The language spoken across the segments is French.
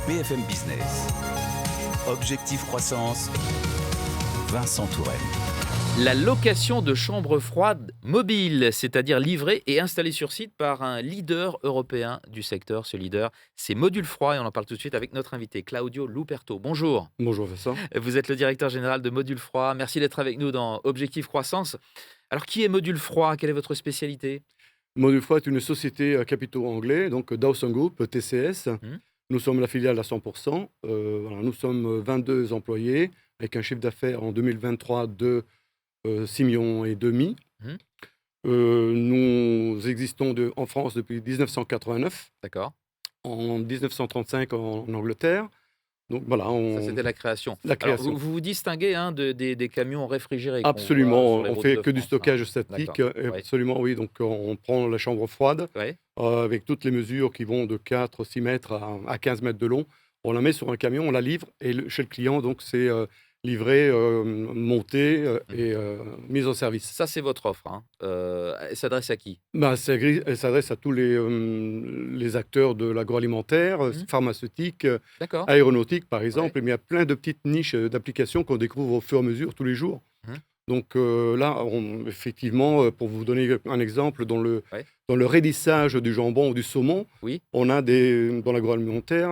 BFM Business. Objectif croissance, Vincent Touraine. La location de chambres froides mobiles, c'est-à-dire livrées et installées sur site par un leader européen du secteur. Ce leader, c'est Module Froid et on en parle tout de suite avec notre invité Claudio Luperto. Bonjour. Bonjour Vincent. Vous êtes le directeur général de Module Froid. Merci d'être avec nous dans Objectif Croissance. Alors, qui est Module Froid? Quelle est votre spécialité? Module Froid est une société à capitaux anglais, donc Dawson Group, TCS. Nous sommes la filiale à 100%. Nous sommes 22 employés avec un chiffre d'affaires en 2023 de 6,5 millions. Nous existons en France depuis 1989. D'accord. En 1935 en Angleterre. Donc voilà, Ça, c'était la création. la création. Alors, vous vous distinguez des camions réfrigérés. Absolument, on fait que du France, stockage statique. D'accord, ouais. Absolument, oui. Donc on prend la chambre froide Ouais. avec toutes les mesures qui vont de 4, 6 mètres à 15 mètres de long. On la met sur un camion, on la livre et chez le client, donc c'est livré, monté et mise en service. Ça, c'est votre offre. Elle s'adresse à qui? Elle s'adresse à tous les acteurs de l'agroalimentaire, pharmaceutique, D'accord. aéronautique par exemple, mais il y a plein de petites niches d'applications qu'on découvre au fur et à mesure tous les jours. Donc là, effectivement, pour vous donner un exemple, dans le raidissage du jambon ou du saumon, Oui. on a dans l'agroalimentaire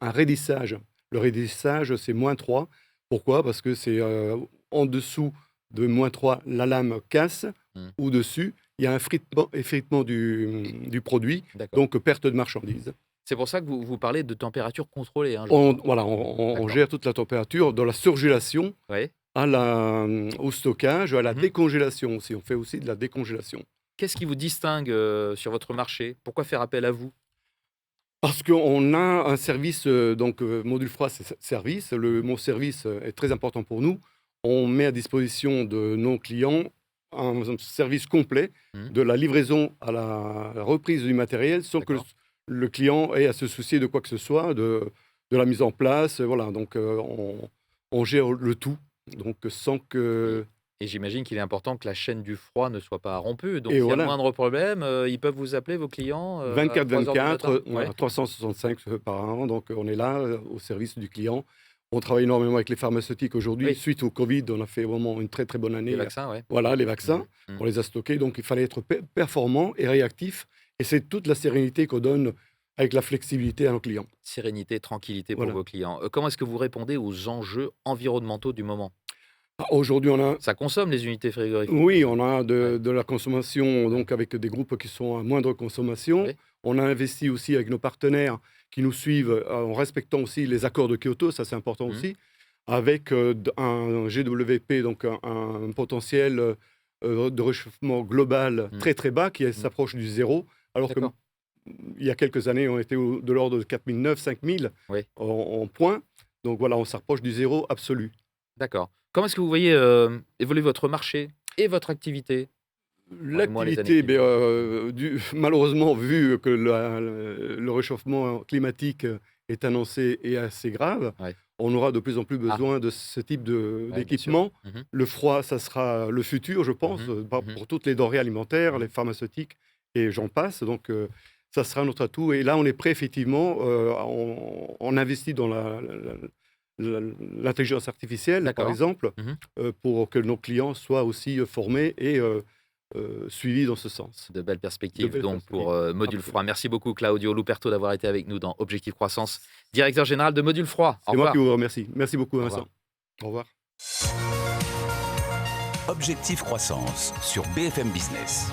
un raidissage. Le raidissage, c'est -3. Pourquoi? Parce que c'est en dessous de -3, la lame casse, ou dessus, il y a un effritement du produit, D'accord. donc perte de marchandises. C'est pour ça que vous parlez de température contrôlée. On gère toute la température, de la surgélation Ouais. au stockage, à la décongélation aussi. On fait aussi de la décongélation. Qu'est-ce qui vous distingue sur votre marché? Pourquoi faire appel à vous? Parce qu'on a un service, Module Froid, c'est service. Le mot service est très important pour nous. On met à disposition de nos clients un service complet, de la livraison à la reprise du matériel, sans que le client ait à se soucier de quoi que ce soit, de la mise en place. Voilà, donc on gère le tout, donc sans que... Et j'imagine qu'il est important que la chaîne du froid ne soit pas rompue. Donc, Et s'il y a voilà. le moindre problème, ils peuvent vous appeler, vos clients, à 24-24, 3 heures du matin. 365 par an. Donc, on est là au service du client. On travaille énormément avec les pharmaceutiques aujourd'hui. Oui. Suite au Covid, on a fait vraiment une très, très bonne année. Les vaccins, oui. Voilà, les vaccins. On les a stockés. Donc, il fallait être performant et réactif. Et c'est toute la sérénité qu'on donne avec la flexibilité à nos clients. Sérénité, tranquillité pour Voilà. vos clients. Comment est-ce que vous répondez aux enjeux environnementaux du moment? Aujourd'hui, on a... Ça consomme les unités frigorifiques? Oui, on a de la consommation, donc avec des groupes qui sont à moindre consommation. Oui. On a investi aussi avec nos partenaires qui nous suivent en respectant aussi les accords de Kyoto, ça c'est important aussi, avec un GWP, donc un potentiel de réchauffement global très très bas qui s'approche du zéro, alors qu'il y a quelques années on était de l'ordre de 4009, 5000 en points. Donc voilà, on s'approche du zéro absolu. D'accord. Comment est-ce que vous voyez évoluer votre marché et votre activité? L'activité, malheureusement, vu que le réchauffement climatique est annoncé et assez grave, on aura de plus en plus besoin de ce type d'équipement. Le froid, ça sera le futur, je pense, pour toutes les denrées alimentaires, les pharmaceutiques, et j'en passe. Donc, ça sera notre atout. Et là, on est prêt, effectivement, on investit dans l'intelligence artificielle, par exemple, pour que nos clients soient aussi formés et suivis dans ce sens. De belles perspectives pour Module Froid. Merci beaucoup Claudio Luperto d'avoir été avec nous dans Objectif Croissance, directeur général de Module Froid. C'est moi qui vous remercie. Merci beaucoup Vincent. Au revoir. Objectif croissance sur BFM Business.